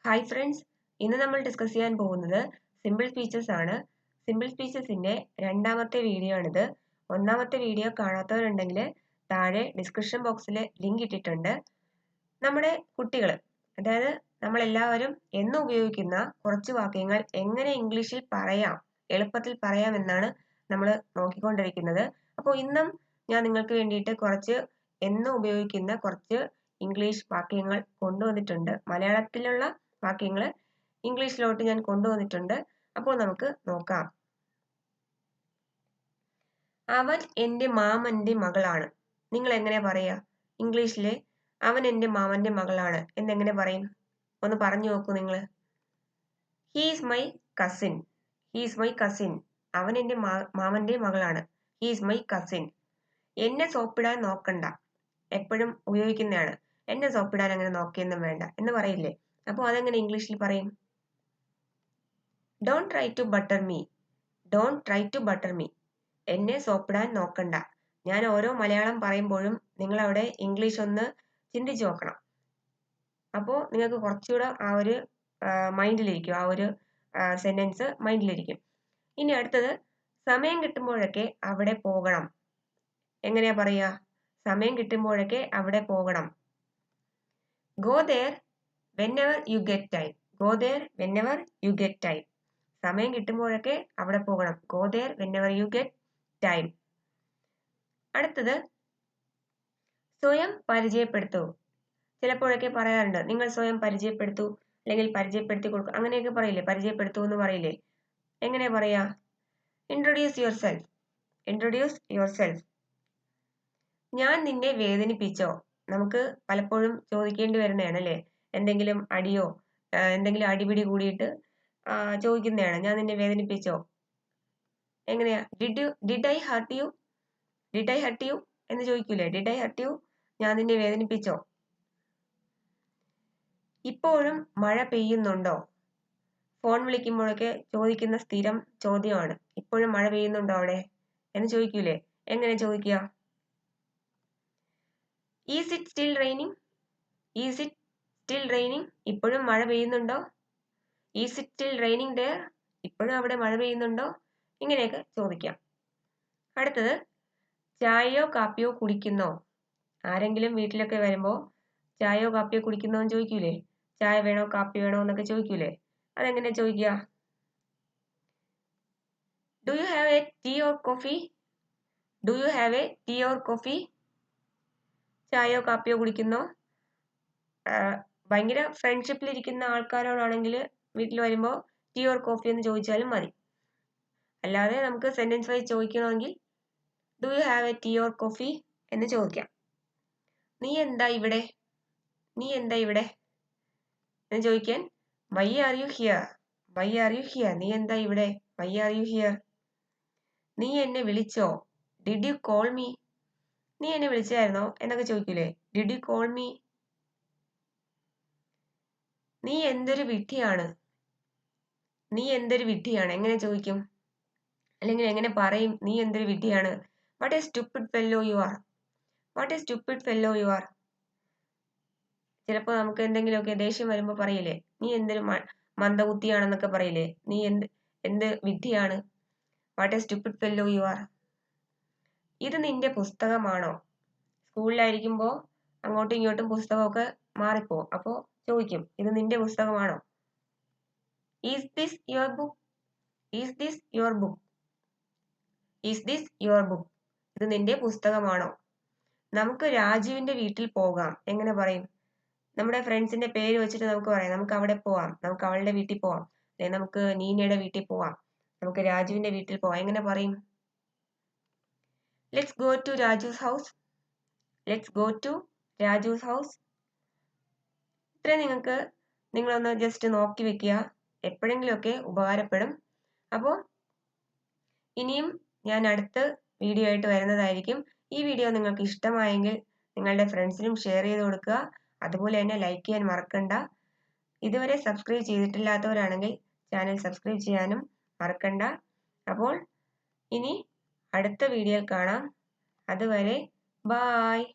Hi friends, ഇന്ന് നമ്മൾ discuss ചെയ്യാൻ പോകുന്നത് സിമ്പിൾ സ്പീച്ചസ് ആണ്. സിമ്പിൾ സ്പീച്ചസിന്റെ രണ്ടാമത്തെ വീഡിയോ ആണിത്. ഒന്നാമത്തെ വീഡിയോ കാണാത്തവരുണ്ടെങ്കിൽ താഴെ ഡിസ്ക്രിപ്ഷൻ ബോക്സിൽ ലിങ്ക് ഇട്ടിട്ടുണ്ട്. നമ്മുടെ കുട്ടികൾ, അതായത് നമ്മളെല്ലാവരും എന്നും ഉപയോഗിക്കുന്ന കുറച്ച് വാക്യങ്ങൾ എങ്ങനെ ഇംഗ്ലീഷിൽ പറയാം, എളുപ്പത്തിൽ പറയാം എന്നാണ് നമ്മൾ നോക്കിക്കൊണ്ടിരിക്കുന്നത്. അപ്പോൾ ഇന്നും ഞാൻ നിങ്ങൾക്ക് വേണ്ടിയിട്ട് കുറച്ച് എന്നും ഉപയോഗിക്കുന്ന കുറച്ച് ഇംഗ്ലീഷ് വാക്യങ്ങൾ കൊണ്ടുവന്നിട്ടുണ്ട്. മലയാളത്തിലുള്ള വാക്യങ്ങൾ ഇംഗ്ലീഷിലോട്ട് ഞാൻ കൊണ്ടുവന്നിട്ടുണ്ട്. അപ്പോൾ നമുക്ക് നോക്കാം. അവൻ എൻ്റെ മാമന്റെ മകളാണ്. നിങ്ങൾ എങ്ങനെ പറയാ ഇംഗ്ലീഷില്? അവൻ എൻ്റെ മാമന്റെ മകളാണ് എന്നെങ്ങനെ പറയും? ഒന്ന് പറഞ്ഞു നോക്കൂ നിങ്ങൾ. He's my cousin. He's my cousin. അവൻ എൻ്റെ മാമന്റെ മകളാണ്. He's my cousin. എന്നെ സോപ്പിടാൻ നോക്കണ്ട. എപ്പോഴും ഉപയോഗിക്കുന്നതാണ്. എന്നെ സോപ്പിടാൻ അങ്ങനെ നോക്കിയൊന്നും വേണ്ട എന്ന് പറയില്ലേ? അപ്പോൾ അതെങ്ങനെ ഇംഗ്ലീഷിൽ പറയും? Don't try to butter me. Don't try to butter me. എന്നെ സോപ്പിടാൻ നോക്കണ്ട. ഞാൻ ഓരോ മലയാളം പറയുമ്പോഴും നിങ്ങൾ അവിടെ ഇംഗ്ലീഷ് ഒന്ന് ചിന്തിച്ചു നോക്കണം. അപ്പോൾ നിങ്ങൾക്ക് കുറച്ചുകൂടെ ആ ഒരു മൈൻഡിലിരിക്കും, ആ ഒരു സെന്റൻസ് മൈൻഡിലിരിക്കും. ഇനി അടുത്തത്, സമയം കിട്ടുമ്പോഴൊക്കെ അവിടെ പോകണം. എങ്ങനെയാ പറയുക? സമയം കിട്ടുമ്പോഴൊക്കെ അവിടെ പോകണം. Go there whenever you get time. Go there whenever you get time. സമയം കിട്ടുമ്പോഴൊക്കെ അവിടെ പോകണം. Go there whenever you get time. അടുത്തത്, സ്വയം പരിചയപ്പെടുത്തൂ. ചിലപ്പോഴൊക്കെ പറയാറുണ്ട്, നിങ്ങൾ സ്വയം പരിചയപ്പെടുത്തൂ, അല്ലെങ്കിൽ പരിചയപ്പെടുത്തി കൊടുക്കും, അങ്ങനെയൊക്കെ പറയില്ലേ? പരിചയപ്പെടുത്തൂ എന്ന് പറയില്ലേ? എങ്ങനെ പറയാ? Introduce your self. Introduce your self. ഞാൻ നിന്നെ വേദനിപ്പിച്ചോ? നമുക്ക് പലപ്പോഴും ചോദിക്കേണ്ടി വരുന്നതാണ് അല്ലേ? എന്തെങ്കിലും അടിയോ എന്തെങ്കിലും അടിപിടി കൂടിയിട്ട് ചോദിക്കുന്നതാണ്, ഞാൻ നിന്നെ വേദനിപ്പിച്ചോ? എങ്ങനെയാ? Did I hurt you? Did I hurt you എന്ന് ചോദിക്കൂലേ? Did I hurt you? ഞാൻ നിന്നെ വേദനിപ്പിച്ചോ? ഇപ്പോഴും മഴ പെയ്യുന്നുണ്ടോ? ഫോൺ വിളിക്കുമ്പോഴൊക്കെ ചോദിക്കുന്ന സ്ഥിരം ചോദ്യമാണ്, ഇപ്പോഴും മഴ പെയ്യുന്നുണ്ടോ അവിടെ എന്ന് ചോദിക്കൂലേ? എങ്ങനെ ചോദിക്കുക? Is it still raining? Is it still raining? ഇപ്പോഴും മഴ പെയ്യുന്നുണ്ടോ? Is it still raining there? ഇപ്പോഴും അവിടെ മഴ പെയ്യുന്നുണ്ടോ? ഇങ്ങനെയൊക്കെ ചോദിക്കാം. അടുത്തത്, ചായയോ കാപ്പിയോ കുടിക്കുന്നോ? ആരെങ്കിലും വീട്ടിലൊക്കെ വരുമ്പോൾ ചായയോ കാപ്പിയോ കുടിക്കുന്നോ എന്ന് ചോദിക്കൂലേ? ചായ വേണോ കാപ്പി വേണോ എന്നൊക്കെ ചോദിക്കൂലേ? അതെങ്ങനെ ചോദിക്കുക? Do you have a tea or coffee? Do you have a tea or coffee? ചായയോ കാപ്പിയോ കുടിക്കുന്നോ? ഭയങ്കര ഫ്രണ്ട്ഷിപ്പിലിരിക്കുന്ന ആൾക്കാരോടാണെങ്കിൽ വീട്ടിൽ വരുമ്പോൾ ടീ ഓർ കോഫി എന്ന് ചോദിച്ചാലും മതി. അല്ലാതെ നമുക്ക് സെന്റൻസ് വൈസ് ചോദിക്കണമെങ്കിൽ do you have a tea or coffee എന്ന് ചോദിക്കാം. നീ എന്താ ഇവിടെ? നീ എന്താ ഇവിടെ എന്ന് ചോദിക്കാൻ why are you here? Why are you here? നീ എന്താ ഇവിടെ? Why are you here? നീ എന്നെ വിളിച്ചോ? Did you call me? നീ എന്നെ വിളിച്ചായിരുന്നോ എന്നൊക്കെ ചോദിക്കൂലേ? Did you call me? നീ എന്തൊരു വിഡ്ഢിയാണ്? നീ എന്തൊരു വിഡ്ഢിയാണ് എങ്ങനെ ചോദിക്കും? അല്ലെങ്കിൽ എങ്ങനെ പറയും നീ എന്തൊരു വിഡ്ഢിയാണ്? What a stupid fellow you are. What a stupid fellow you are. ചിലപ്പോൾ നമുക്ക് എന്തെങ്കിലുമൊക്കെ ദേഷ്യം വരുമ്പോൾ പറയില്ലേ, നീ എന്തൊരു മന്ദബുദ്ധിയാണെന്നൊക്കെ പറയില്ലേ? നീ എന്ത് വിഡ്ഢിയാണ്? What a stupid fellow you are. ഇത് നിന്റെ പുസ്തകമാണോ? സ്കൂളിലായിരിക്കുമ്പോൾ അങ്ങോട്ടും ഇങ്ങോട്ടും പുസ്തകമൊക്കെ മാറിപ്പോവും. അപ്പോൾ ചോദിക്കും, ഇത് നിന്റെ പുസ്തകമാണോ? Is this your book? Is this your book? Is this your book? ഇത് നിന്റെ പുസ്തകമാണോ? നമുക്ക് രാജുവിന്റെ വീട്ടിൽ പോകാം. എങ്ങനെ പറയും? നമ്മുടെ ഫ്രണ്ട്സിന്റെ പേര് വെച്ചിട്ട് നമുക്ക് പറയാം, നമുക്ക് അവിടെ പോവാം, നമുക്ക് അവളുടെ വീട്ടിൽ പോവാം, അല്ലെങ്കിൽ നമുക്ക് നീനയുടെ വീട്ടിൽ പോവാം, നമുക്ക് രാജുവിന്റെ വീട്ടിൽ പോവാം. എങ്ങനെ പറയും? Let's go to Raju's house. Let's go to Raju's house. ഇത്രയും നിങ്ങളൊന്ന് ജസ്റ്റ് നോക്കി വെക്കുക, എപ്പോഴെങ്കിലുമൊക്കെ ഉപകാരപ്പെടും. അപ്പോൾ ഇനിയും ഞാൻ അടുത്ത വീഡിയോ ആയിട്ട് വരുന്നതായിരിക്കും. ഈ വീഡിയോ നിങ്ങൾക്ക് ഇഷ്ടമായെങ്കിൽ നിങ്ങളുടെ ഫ്രണ്ട്സിനും ഷെയർ ചെയ്ത് കൊടുക്കുക. അതുപോലെ തന്നെ ലൈക്ക് ചെയ്യാൻ മറക്കണ്ട. ഇതുവരെ സബ്സ്ക്രൈബ് ചെയ്തിട്ടില്ലാത്തവരാണെങ്കിൽ ചാനൽ സബ്സ്ക്രൈബ് ചെയ്യാനും മറക്കണ്ട. അപ്പോൾ ഇനി അടുത്ത വീഡിയോയിൽ കാണാം. അതുവരെ ബായ്.